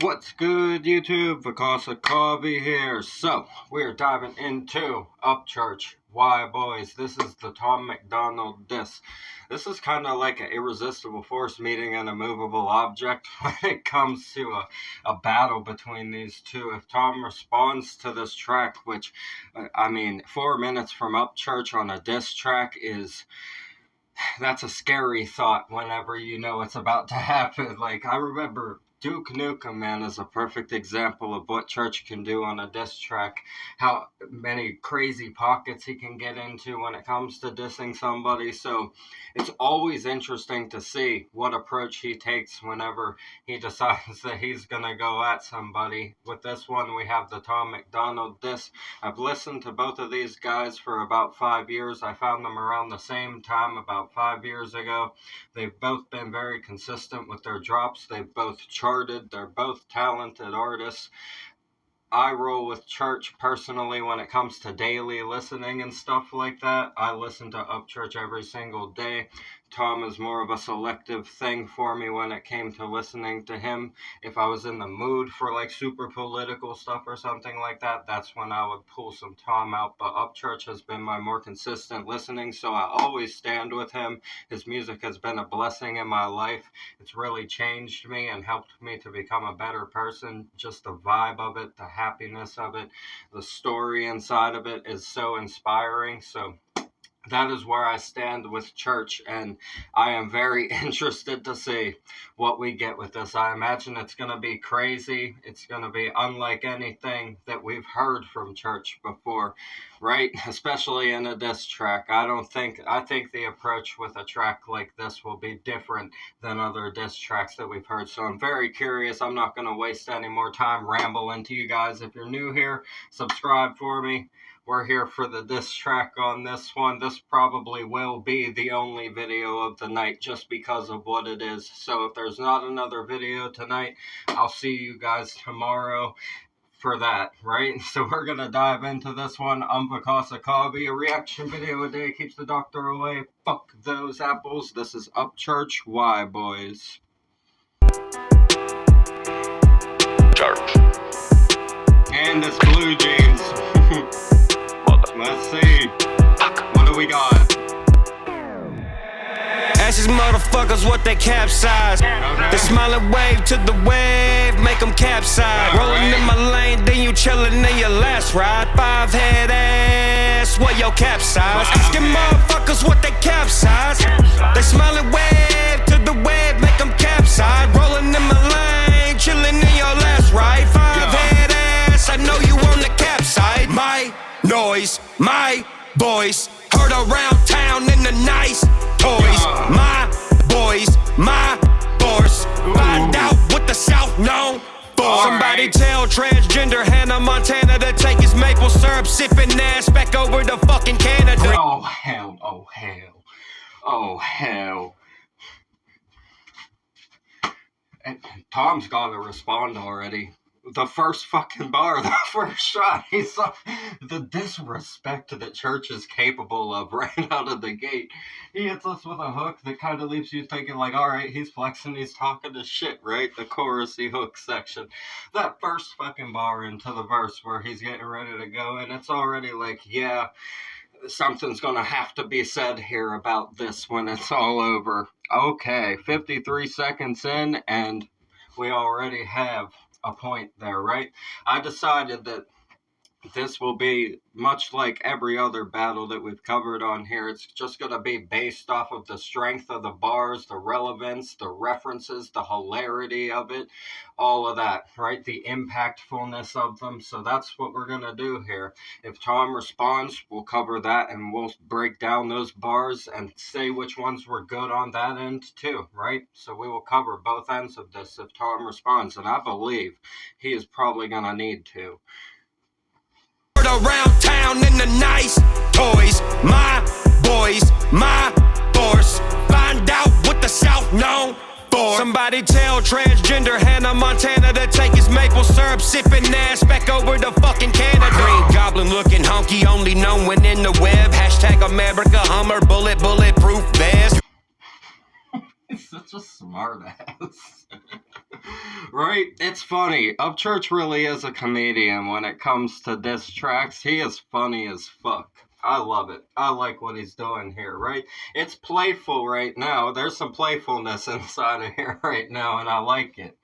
What's good, YouTube? Vakasa Coffee here. So, we're diving into Upchurch. Why, boys? This is the Tom Macdonald disc. This is kind of like an irresistible force meeting an immovable object when it comes to a battle between these two. If Tom responds to this track, which, 4 minutes from Upchurch on a disc track that's a scary thought whenever you know it's about to happen. Like, I remember Duke Nukem, man, is a perfect example of what Church can do on a diss track. How many crazy pockets he can get into when it comes to dissing somebody. So it's always interesting to see what approach he takes whenever he decides that he's going to go at somebody. With this one, we have the Tom Macdonald diss. I've listened to both of these guys for about 5 years. I found them around the same time, about 5 years ago. They've both been very consistent with their drops. They've both charted. They're both talented artists. I roll with Church personally when it comes to daily listening and stuff like that. I listen to Upchurch every single day. Tom is more of a selective thing for me when it came to listening to him. If I was in the mood for like super political stuff or something like that, that's when I would pull some Tom out. But Upchurch has been my more consistent listening, so I always stand with him. His music has been a blessing in my life. It's really changed me and helped me to become a better person. Just the vibe of it, the happiness of it, the story inside of it is so inspiring. So that is where I stand with Church, and I am very interested to see what we get with this. I imagine it's going to be crazy. It's going to be unlike anything that we've heard from Church before, right? Especially in a diss track. I think the approach with a track like this will be different than other diss tracks that we've heard. So I'm very curious. I'm not going to waste any more time rambling to you guys. If you're new here, subscribe for me. We're here for the diss track on this one. This probably will be the only video of the night just because of what it is. So if there's not another video tonight, I'll see you guys tomorrow for that, right? So we're going to dive into this one. Vakasa Coffee, a reaction video a day keeps the doctor away. Fuck those apples. This is Upchurch. Why, boys? Church. And it's Blue Jeans. Let's see. What do we got? Ask these motherfuckers what they capsize. Okay. The smiling wave to the wave, make them capsize. Rolling in my lane, then you chillin' in your last ride. 5-head ass, what your capsize? Asking motherfuckers what they capsize. They smiling wave to the wave, make them capsize. Rolling in my lane, chillin' in your last ride. 5-head ass, I know you on the capside. My noise, my voice, heard around town in the nice toys. My boys, my force, find out what the South known for. Somebody tell transgender Hannah Montana to take his maple syrup sipping ass back over to fucking Canada. Oh hell, oh hell, oh hell. And Tom's gotta respond already. The first fucking bar, the first shot, he saw the disrespect that Church is capable of right out of the gate. He hits us with a hook that kind of leaves you thinking like, alright, he's flexing, he's talking to shit, right? The chorusy hook section. That first fucking bar into the verse where he's getting ready to go, and it's already like, yeah, something's gonna have to be said here about this when it's all over. Okay, 53 seconds in, and we already have a point there, right? I decided that this will be much like every other battle that we've covered on here. It's just going to be based off of the strength of the bars, the relevance, the references, the hilarity of it, all of that, right? The impactfulness of them. So that's what we're going to do here. If Tom responds, we'll cover that and we'll break down those bars and say which ones were good on that end too, right? So we will cover both ends of this if Tom responds, and I believe he is probably going to need to. Around town in the nice toys, my boys, my force, find out what the South known for. Somebody tell transgender Hannah Montana to take his maple syrup sipping ass back over to fucking Canada. Green Goblin looking honky, only known when in the web. Hashtag America Hummer, bulletproof vest. He's such a smart ass. Right? It's funny. Upchurch really is a comedian when it comes to diss tracks. He is funny as fuck. I love it. I like what he's doing here, right? It's playful right now. There's some playfulness inside of here right now, and I like it.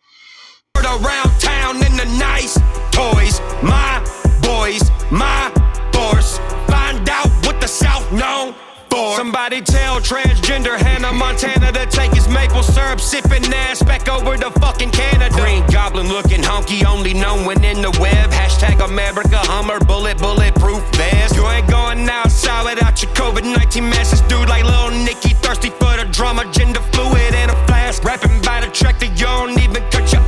Around town in the nice toys, my boys, my force. Find out what the South known for. Somebody tell transgender Hannah Montana to take his maple syrup sipping ass back over to fucking Canada. Green Goblin looking honky, only known when in the web. Hashtag America Hummer, bulletproof vest. You ain't going outside without your COVID-19 masks. Dude like Lil Nicky, thirsty for the drama, gender fluid and a flask. Rapping by the track that you don't even cut your.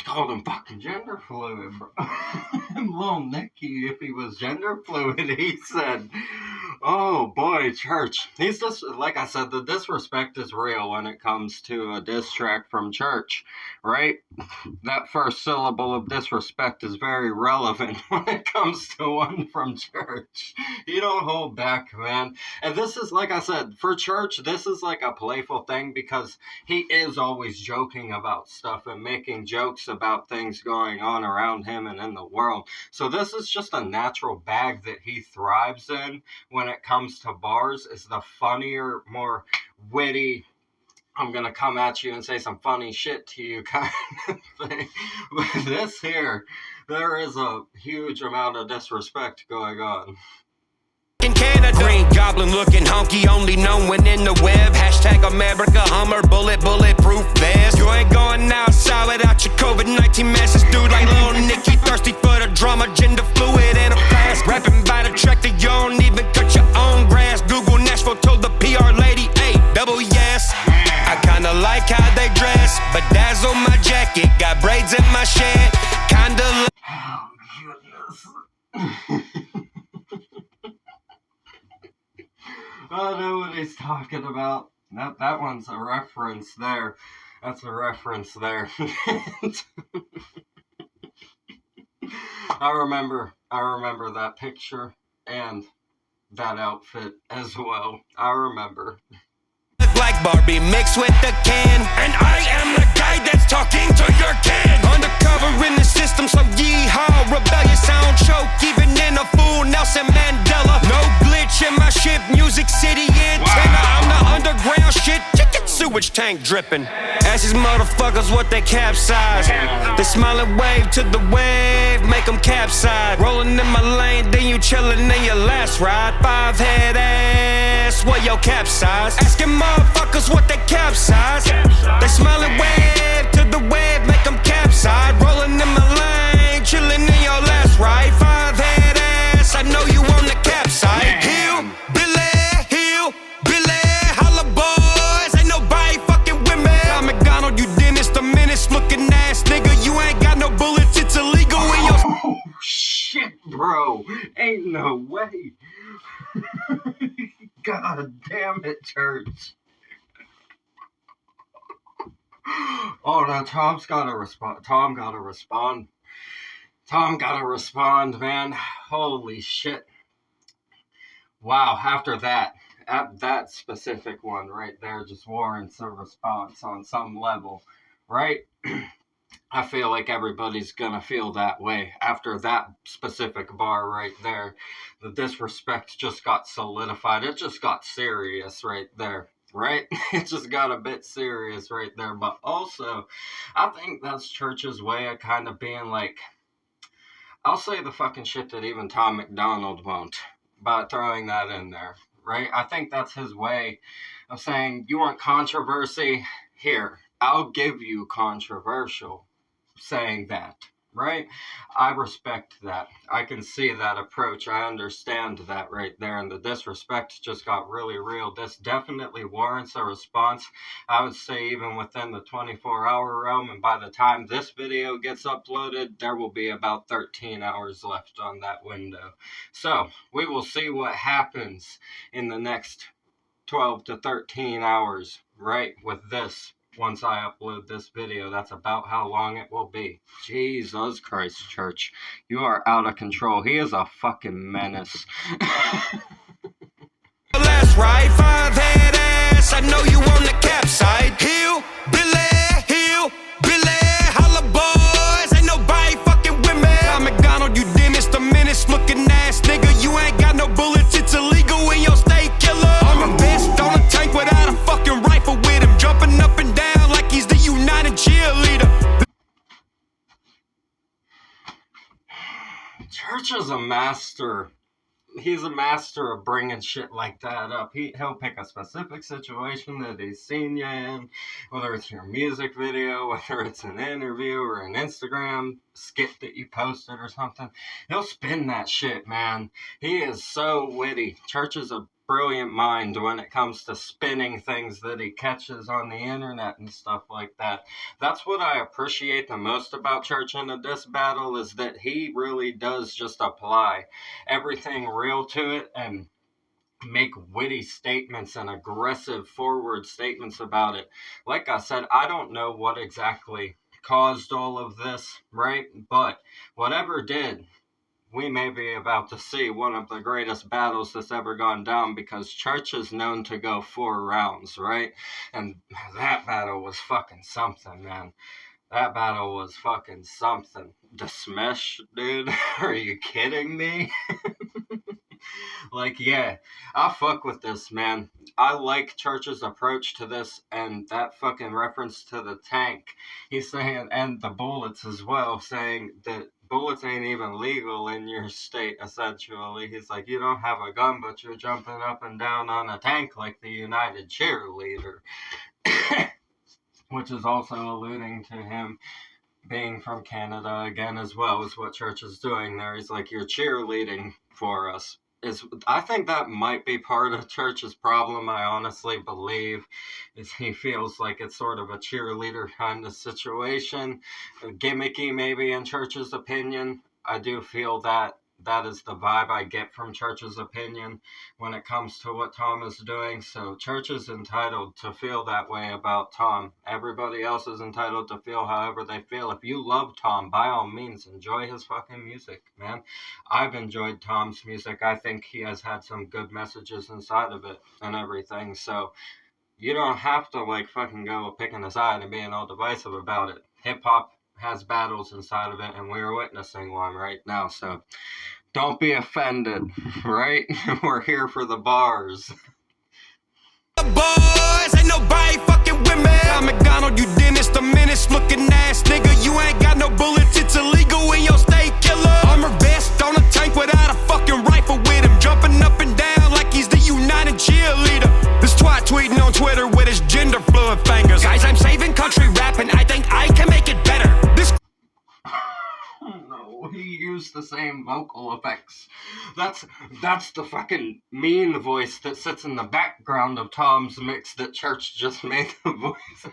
Called him fucking gender fluid, bro. Lil Nicky, if he was gender fluid, he said, oh boy, Church. He's just, like I said, the disrespect is real when it comes to a diss track from Church, right? That first syllable of disrespect is very relevant when it comes to one from Church. You don't hold back, man. And this is, like I said, for Church, this is like a playful thing because he is always joking about stuff and making jokes about things going on around him and in the world. So this is just a natural bag that he thrives in when it comes to bars. Is the funnier, more witty, I'm gonna come at you and say some funny shit to you kind of thing. But this here, there is a huge amount of disrespect going on. In Canada, Green Goblin looking honky, only known when in the web. Hashtag America Hummer, bulletproof vest. You ain't going outside without your COVID-19 masks. Dude like Lil Nicky, thirsty for the drama, gender fluid and a flask. Rapping by the track that you don't even cut your own grass. Google Nashville told the PR lady, hey, double yes. I kinda like how they dress, bedazzle my jacket, got braids in my shed. Kinda. Oh, goodness. I know what he's talking about. That one's a reference there. That's a reference there. I remember that picture and that outfit as well. I remember. Like Barbie mixed with the can, and I am the guy that's talking to your kid. Undercover in the system, so yeehaw. Rebellious sound choke, even in a fool Nelson Mandela. No glitch in my ship, Music City antenna. I'm the underground shit, chicken sewage tank dripping. Ask these motherfuckers what they capsize. They smile and wave to the wave, make them capsize. Rolling in my lane, then you chillin' in your last ride. 5-head ass, what your capsize? Asking motherfuckers what they capsize. They smile and wave to the wave, make them capsize. Rolling in my lane, chillin' in your last ride. 5-head ass, I know you on the capside. Hill, Billy, holla boys, ain't nobody fucking with me. I'm Macdonald, you dentist, the menace looking ass nigga. You ain't got no bullets, it's illegal in your. Oh shit, bro. Ain't no way. God damn it, Church. Oh no, Tom's gotta respond. Tom gotta respond, man. Holy shit. Wow, after that specific one right there just warrants a response on some level, right? I feel like everybody's gonna feel that way after that specific bar right there. The disrespect just got solidified. It just got serious right there, right? It just got a bit serious right there. But also, I think that's Church's way of kind of being like, I'll say the fucking shit that even Tom Macdonald won't by throwing that in there, right? I think that's his way of saying, you want controversy? Here, I'll give you controversial. Saying that, right? I respect that. I can see that approach. I understand that right there. And the disrespect just got really real. This definitely warrants a response. I would say even within the 24-hour realm. And by the time this video gets uploaded, there will be about 13 hours left on that window. So we will see what happens in the next 12 to 13 hours, right? With this. Once I upload this video, that's about how long it will be. Jesus Christ, Church. You are out of control. He is a fucking menace. Last ride, 5-head ass, I know you on the capside. Hill, Billy, Church is a master. He's a master of bringing shit like that up. He'll pick a specific situation that he's seen you in, whether it's your music video, whether it's an interview or an Instagram skit that you posted or something. He'll spin that shit, man. He is so witty. Church is a brilliant mind when it comes to spinning things that he catches on the internet and stuff like that. That's what I appreciate the most about Church in a Diss Battle, is that he really does just apply everything real to it and make witty statements and aggressive forward statements about it. Like I said, I don't know what exactly caused all of this, right? But whatever did, we may be about to see one of the greatest battles that's ever gone down, because Church is known to go 4 rounds, right? And that battle was fucking something, man. That battle was fucking something. The smash, dude? Are you kidding me? Like, yeah, I fuck with this, man. I like Church's approach to this, and that fucking reference to the tank. He's saying, and the bullets as well, saying that bullets ain't even legal in your state, essentially. He's like, you don't have a gun, but you're jumping up and down on a tank like the United Cheerleader. Which is also alluding to him being from Canada again, as well, is what Church is doing there. He's like, you're cheerleading for us. I think that might be part of Church's problem, I honestly believe, is he feels like it's sort of a cheerleader kind of situation. Gimmicky, maybe, in Church's opinion. I do feel that is the vibe I get from Church's opinion when it comes to what Tom is doing. So Church is entitled to feel that way about Tom. Everybody else is entitled to feel however they feel. If you love Tom, by all means, enjoy his fucking music, man. I've enjoyed Tom's music. I think he has had some good messages inside of it and everything. So you don't have to, like, fucking go picking a side and being all divisive about it. Hip-hop has battles inside of it, and we're witnessing one right now, so don't be offended, right? We're here for the bars. Boys, ain't nobody fucking with me. I'm Macdonald, you dentist, the menace looking ass nigga. You ain't got no bullets, it's illegal in your state, killer. Armor vest on a tank without a fucking rifle with him, jumping up and down like he's the United Cheerleader. This twat tweeting on Twitter with his gender fluid fingers. Guys, I'm saving country rap and I think I can make it better. No, he used the same vocal effects. That's the fucking mean voice that sits in the background of Tom's mix that Church just made the voice.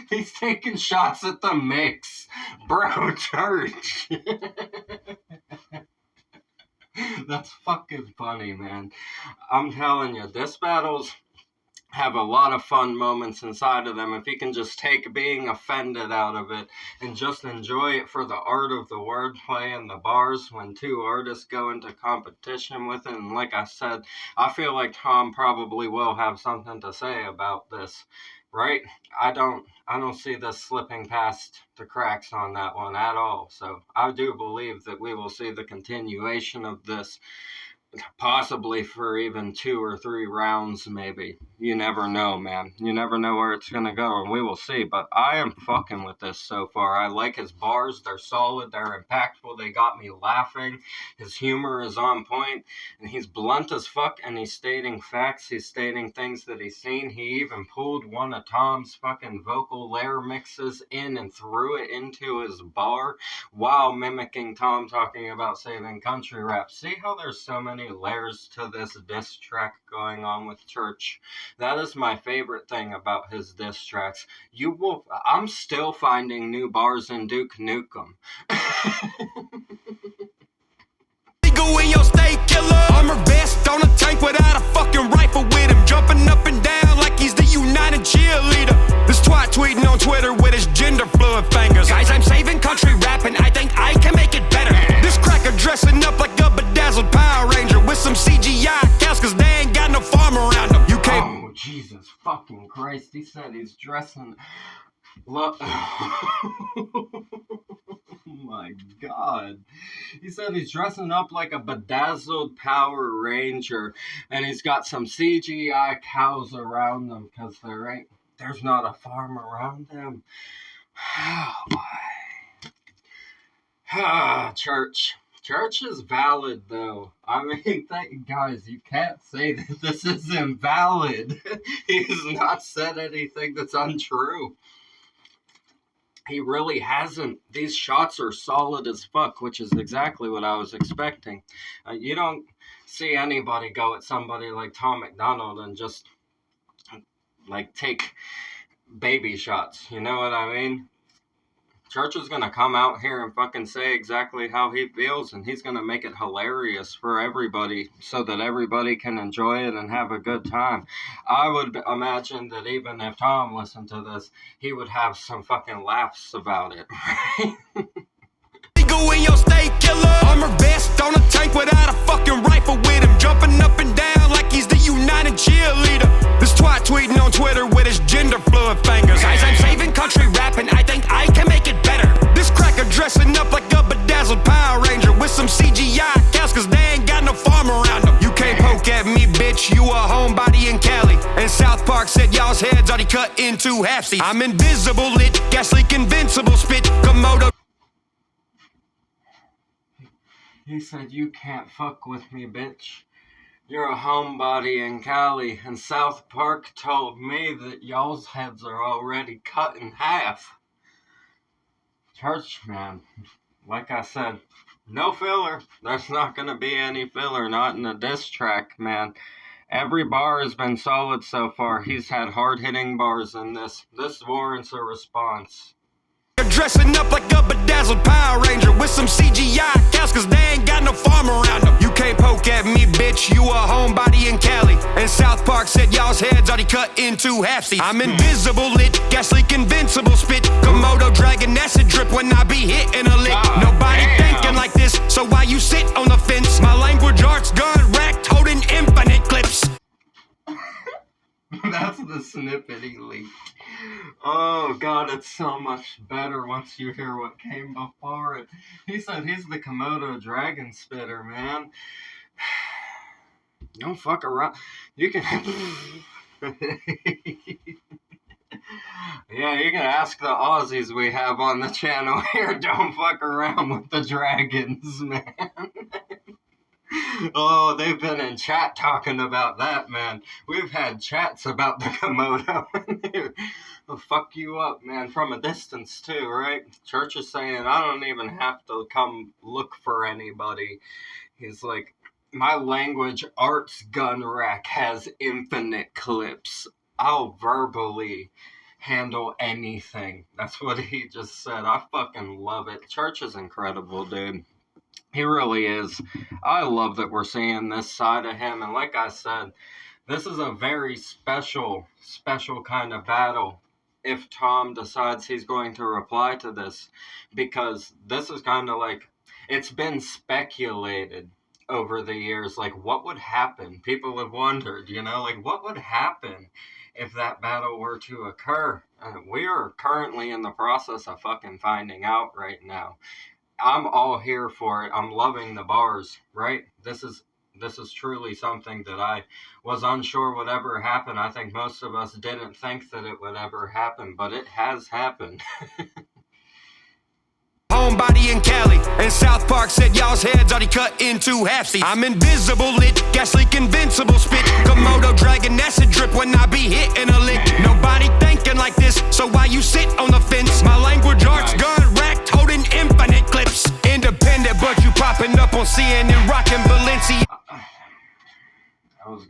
He's taking shots at the mix. Bro, Church. That's fucking funny, man. I'm telling you, this battle's have a lot of fun moments inside of them if he can just take being offended out of it and just enjoy it for the art of the wordplay and the bars when two artists go into competition with it. And like I said, I feel like Tom probably will have something to say about this, right? I don't see this slipping past the cracks on that one at all. So I do believe that we will see the continuation of this, possibly for even 2 or 3 rounds, maybe. You never know, man. You never know where it's gonna go, and we will see. But I am fucking with this so far. I like his bars. They're solid. They're impactful. They got me laughing. His humor is on point, and he's blunt as fuck, and he's stating facts. He's stating things that he's seen. He even pulled one of Tom's fucking vocal layer mixes in and threw it into his bar while mimicking Tom talking about saving country rap. See how there's so many layers to this diss track going on with Church? That is my favorite thing about his diss tracks. I'm still finding new bars in Duke Nukem. Go in your state, killer. Armor vest on a tank without a fucking rifle with him, jumping up and down like he's the United Cheerleader. This twat tweeting on Twitter with his gender fluid fingers. Guys, I'm saving country rap and I think I can make it better. This cracker dressing up like a bedazzled Power Ranger with some CGI cows cause they ain't got no farm around them. You can't. Oh, Jesus fucking Christ. He said he's dressing. Oh my God. He said he's dressing up like a bedazzled Power Ranger and he's got some CGI cows around them because there's not a farm around them. Oh boy. Church. Church is valid, though. I mean, guys, you can't say that this is invalid. He's not said anything that's untrue. He really hasn't. These shots are solid as fuck, which is exactly what I was expecting. You don't see anybody go at somebody like Tom Macdonald and just, like, take baby shots. You know what I mean? Church is going to come out here and fucking say exactly how he feels, and he's going to make it hilarious for everybody so that everybody can enjoy it and have a good time. I would imagine that even if Tom listened to this, he would have some fucking laughs about it, right? Go in your state killer. Armor vest on a tank without a fucking rifle with him. Jumping up and down like he's the United cheerleader. This twat tweeting on Twitter with his gender fluid fingers. As I'm saving country rapping, I think I can make it better. This cracker dressing up like a bedazzled Power Ranger with some CGI cows cause they ain't got no farm around them. You can't poke at me, bitch, you a homebody in Cali. And South Park said y'all's heads already cut into halfsies. I'm invisible, lit, gas leak, invincible, spit, Komodo. He said, you can't fuck with me, bitch. You're a homebody in Cali, and South Park told me that y'all's heads are already cut in half. Church, man, like I said, no filler. There's not gonna be any filler, not in a diss track, man. Every bar has been solid so far. He's had hard-hitting bars in this. This warrants a response. Dressing up like a bedazzled Power Ranger with some CGI cows cause they ain't got no farm around them. You can't poke at me, bitch, you a homebody in Cali. And South Park said y'all's heads already cut into halfsies. I'm invisible, lit, gas leak, invincible, spit, Komodo dragon acid drip when I be hitting a lick. Nobody thinking like this, so why you sit on the fence? My language arts gun racked, holding infinite clips. That's the snippet he leaked. Oh god, it's so much better once you hear what came before it. He said he's the Komodo dragon spitter, man. Don't fuck around. You can... Yeah, you can ask the Aussies we have on the channel here. Don't fuck around with the dragons, man. Oh, they've been in chat talking about that, man. We've had chats about the Komodo. They'll fuck you up, man, from a distance, too, right? Church is saying, I don't even have to come look for anybody. He's like, my language arts gun rack has infinite clips. I'll verbally handle anything. That's what he just said. I fucking love it. Church is incredible, dude. He really is. I love that we're seeing this side of him. And like I said, this is a very special kind of battle if Tom decides he's going to reply to this. Because this is kind of like, it's been speculated over the years, like what would happen? People have wondered, you know, like what would happen if that battle were to occur? We are currently in the process of fucking finding out right now. I'm all here for it. I'm loving the bars, right? This is truly something that I was unsure would ever happen. I think most of us didn't think that it would ever happen, but it has happened. Homebody in Cali, and South Park said y'all's heads already cut into halfsies. I'm invisible, lit, gas leak, invincible, spit, Komodo dragon acid drip when I be hitting a lick. Nobody thinking like this, so why you sit on the fence? My language arts gun racked, holding infinite clips. Independent, but you popping up on CNN, rocking Balenci. I was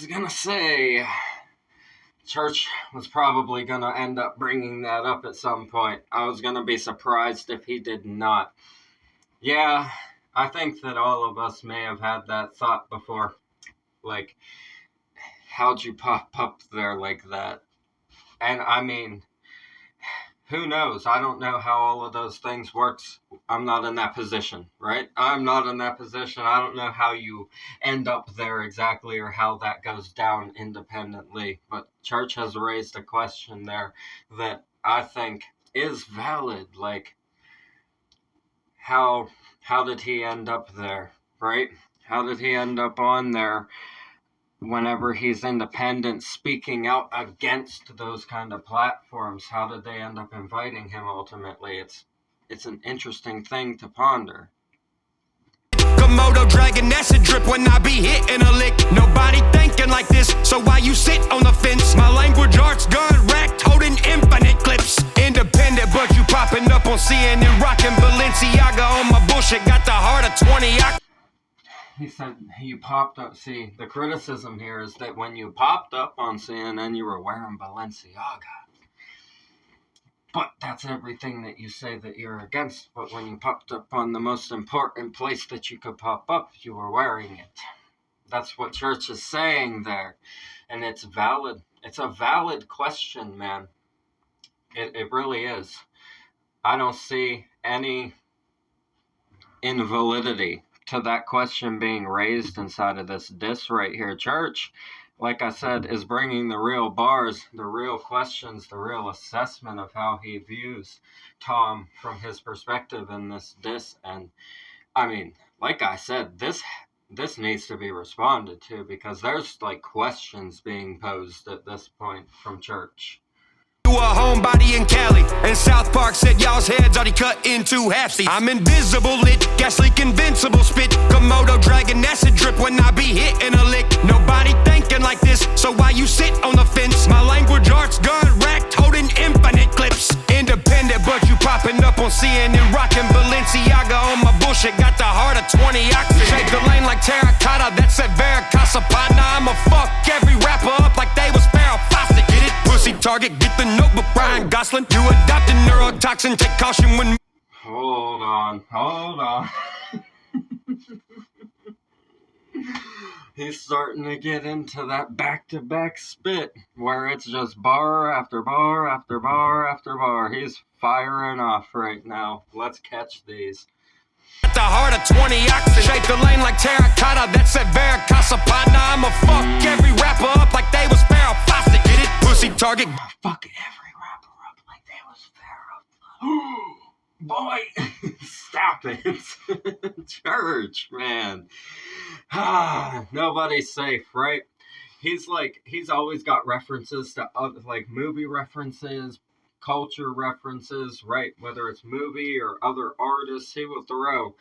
gonna say, Church was probably gonna end up bringing that up at some point. I was gonna be surprised if he did not. Yeah, I think that all of us may have had that thought before. Like, how'd you pop up there like that? And I mean, who knows? I don't know how all of those things works. I'm not in that position, right? I'm not in that position. I don't know how you end up there exactly or how that goes down independently. But Church has raised a question there that I think is valid. Like, how did he end up there, right? How did he end up on there? whenever he's independent, speaking out against those kind of platforms, how did they end up inviting him ultimately? It's an interesting thing to ponder. Komodo dragon acid drip when I be hitting a lick. Nobody thinking like this, so why you sit on the fence? My language arts gun racked, holding infinite clips. Independent, but you popping up on CNN, rocking Balenciaga on my bullshit. Got the heart of 20. He said you popped up. See, the criticism here is that when you popped up on CNN, you were wearing Balenciaga. But that's everything that you say that you're against. But when you popped up on the most important place that you could pop up, you were wearing it. That's what church is saying there. And it's valid. It's a valid question, man. It really is. I don't see any invalidity to that question being raised inside of this diss right here. Church, like I said, is bringing the real bars, the real questions, the real assessment of how he views Tom from his perspective in this diss. And I mean, like I said, this needs to be responded to, because there's like questions being posed at this point from church. A homebody in Cali, and South Park said y'all's heads already cut into halfsies. I'm invisible, lit, gas leak, invincible spit. Komodo dragon acid drip when I be hitting a lick. Nobody thinking like this, so why you sit on the fence? My language arts gun racked, holding infinite clips. Independent, but you popping up on CNN, rocking Balenciaga on my bullshit. Got the heart of 20 oxygen. Shape the lane like terracotta, that's a Veracasa partner. I'ma fuck every rapper up like they was Farrah Fawcett. Get it? Pussy target, get the notebook, Ryan Gosling. You adopted neurotoxin, take caution when... Hold on. He's starting to get into that back-to-back spit where it's just bar after bar after bar after bar. He's firing off right now. Let's catch these. At the heart of 20 oxygen. Shape the lane like terracotta, that's a Veracasa partner. I'ma fuck every rapper up like they was Farrah Fawcett. Get it? Pussy target. Fuck every rapper up like they was Farrah. Boy, stop it. Church, man. Nobody's safe, right? He's always got references to other, like movie references, culture references, right? Whether it's movie or other artists, he will throw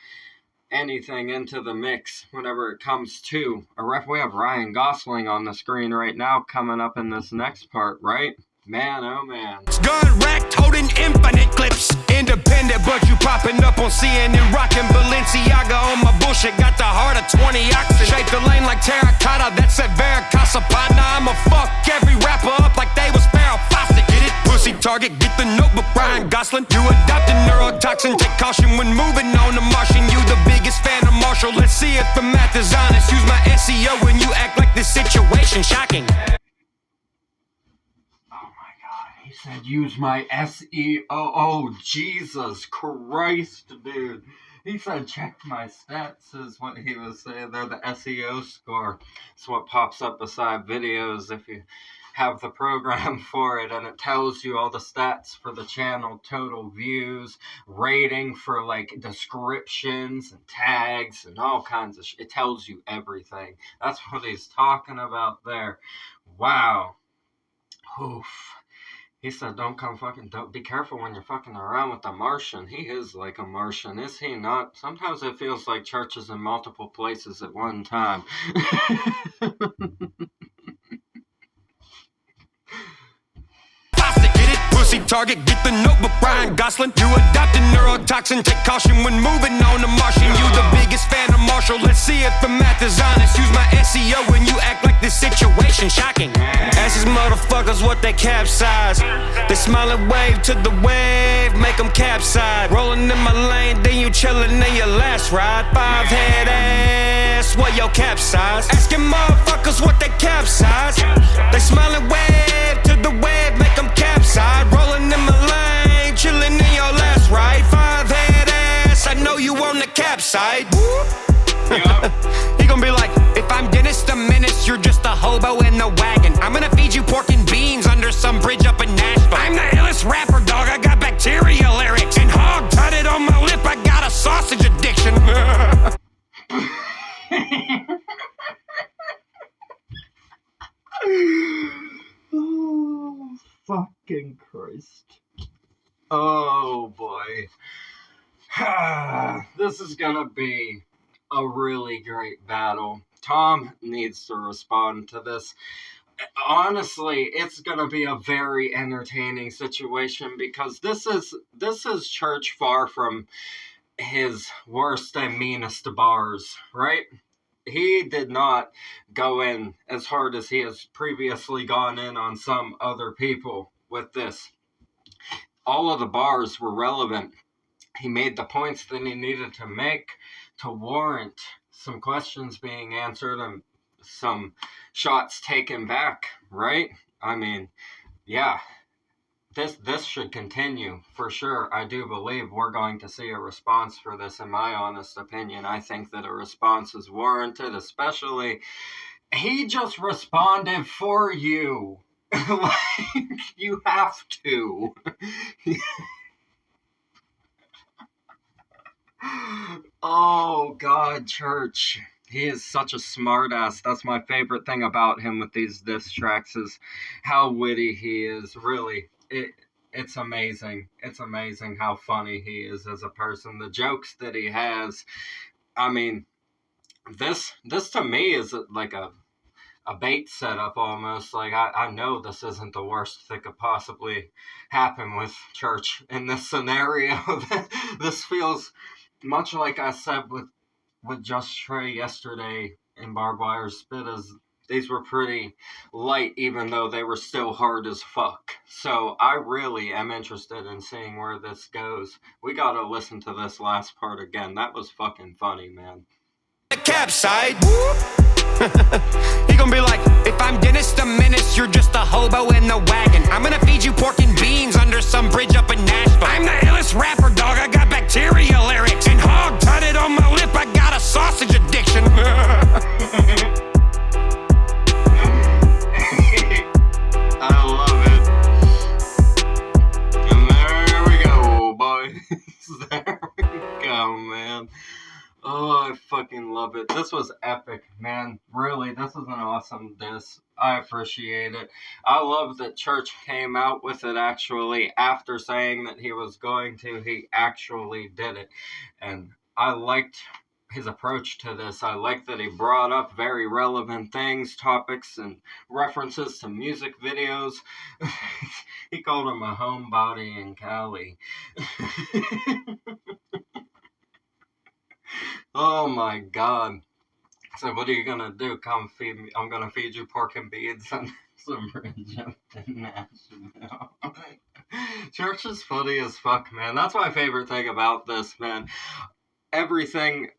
anything into the mix whenever it comes to a ref. We have Ryan Gosling on the screen right now coming up in this next part, right? Man, oh man. Gun racked, holding infinite clips. Independent, but you popping up on CNN, rocking Balenciaga on my bullshit. Got the heart of 20 oxygen. Shape the lane like terracotta, that's a Veracasa partner. I'ma fuck every rapper up like they was Farrah Fawcett. Get it? Pussy target, get the notebook, Ryan Gosling. You adopted neurotoxin, take caution when moving on the Martian. You the biggest fan of Marshall, let's see if the math is honest. Use my SEO when you act like this situation shocking. He said, use my SEO. Oh, Jesus Christ, dude. He said, check my stats is what he was saying there, the SEO score. It's what pops up beside videos if you have the program for it, and it tells you all the stats for the channel, total views, rating for like descriptions and tags and all kinds of shit. It tells you everything. That's what he's talking about there. Wow. Oof. He said, don't be careful when you're fucking around with a Martian. He is like a Martian, is he not? Sometimes it feels like church is in multiple places at one time. Pussy target, get the notebook, Ryan Gosling. You adopted neurotoxin, take caution when moving on the Martian. You the biggest fan of Marshall, let's see if the math is honest. Use my SEO when you act like this situation shocking. Ask these motherfuckers what they capsize. They smile and wave to the wave, make them capsize. Rolling in my lane, then you chillin' in your last ride. 5-head ass, what your capsize? Asking motherfuckers what they capsize. They smile and wave to the wave, make them capsize. Rolling in my lane, chillin' in your last ride. 5-head ass, I know you on the capside. He gon' be like, if I'm Dennis the Menace, you're just a hobo in the wagon. I'm gonna feed you pork and beans under some bridge up in Nashville. I'm the illest rapper, dog, I got bacteria lyrics. And hog tutted on my lip, I got a sausage addiction. fucking Christ. Oh boy. This is gonna be a really great battle. Tom needs to respond to this. Honestly, it's gonna be a very entertaining situation because this is Church far from his worst and meanest bars, right? He did not go in as hard as he has previously gone in on some other people with this. All of the bars were relevant. He made the points that he needed to make to warrant some questions being answered and some shots taken back, right? I mean, yeah, this should continue for sure. I do believe we're going to see a response for this, in my honest opinion. I think that a response is warranted, especially he just responded for you. Like, you have to. Oh God, Church. He is such a smartass. That's my favorite thing about him with these diss tracks is how witty he is. Really, it's amazing. It's amazing how funny he is as a person. The jokes that he has. I mean, this to me is like a bait setup almost. Like I know this isn't the worst that could possibly happen with Church in this scenario. This feels much like I said with Just Trey yesterday in Barbed Wire Spitters. These were pretty light, even though they were still hard as fuck. So I really am interested in seeing where this goes. We gotta listen to this last part again. That was fucking funny, man. The capside. He gonna be like, if I'm Dennis the Menace, you're just a hobo in the wagon. I'm gonna feed you pork and beans under some bridge up in Nashville. I'm the illest rapper, dog. I got bacteria lyrics. And hog tied on my lip, I got a sausage addiction. I love it. And there we go, boys. There we go, man. Oh, I fucking love it. This was epic, man. Really, this is an awesome diss. I appreciate it. I love that Church came out with it actually after saying that he was going to. He actually did it. And I liked his approach to this. I like that he brought up very relevant things, topics, and references to music videos. He called him a homebody in Cali. Oh my God. So what are you gonna do? Come feed me. I'm gonna feed you pork and beans and some bridge up in Nashville. Church is funny as fuck, man. That's my favorite thing about this, man. Everything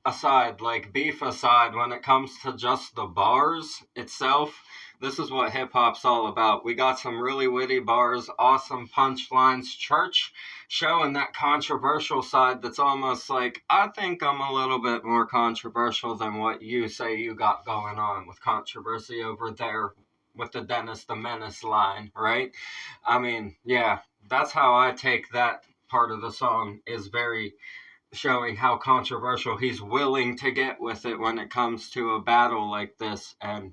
aside, like beef aside, when it comes to just the bars itself, this is what hip-hop's all about. We got some really witty bars, awesome punchlines. Church showing that controversial side that's almost like, I think I'm a little bit more controversial than what you say you got going on with controversy over there with the Dennis the Menace line, right? I mean, yeah, that's how I take that part of the song, is very showing how controversial he's willing to get with it when it comes to a battle like this. And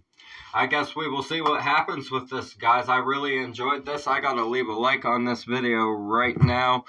I guess we will see what happens with this, guys. I really enjoyed this. I gotta leave a like on this video right now.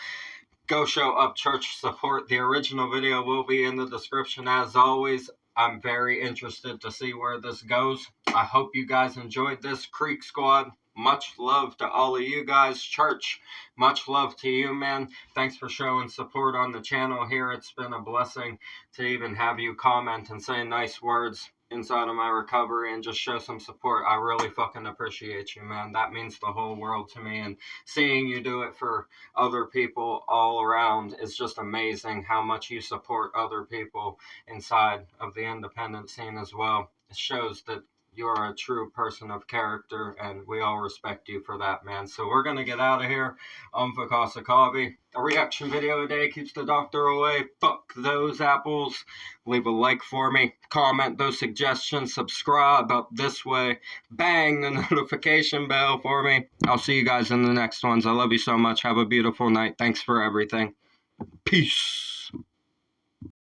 Go show Upchurch support. The original video will be in the description as always. I'm very interested to see where this goes. I hope you guys enjoyed this. Creek Squad, much love to all of you guys. Church, much love to you, man. Thanks for showing support on the channel here. It's been a blessing to even have you comment and say nice words inside of my recovery and just show some support. I really fucking appreciate you, man. That means the whole world to me, and seeing you do it for other people all around is just amazing how much you support other people inside of the independent scene as well. It shows that you're a true person of character, and we all respect you for that, man. So we're gonna get out of here. Vakasa Kavi. A reaction video a day keeps the doctor away. Fuck those apples. Leave a like for me. Comment those suggestions. Subscribe up this way. Bang the notification bell for me. I'll see you guys in the next ones. I love you so much. Have a beautiful night. Thanks for everything. Peace.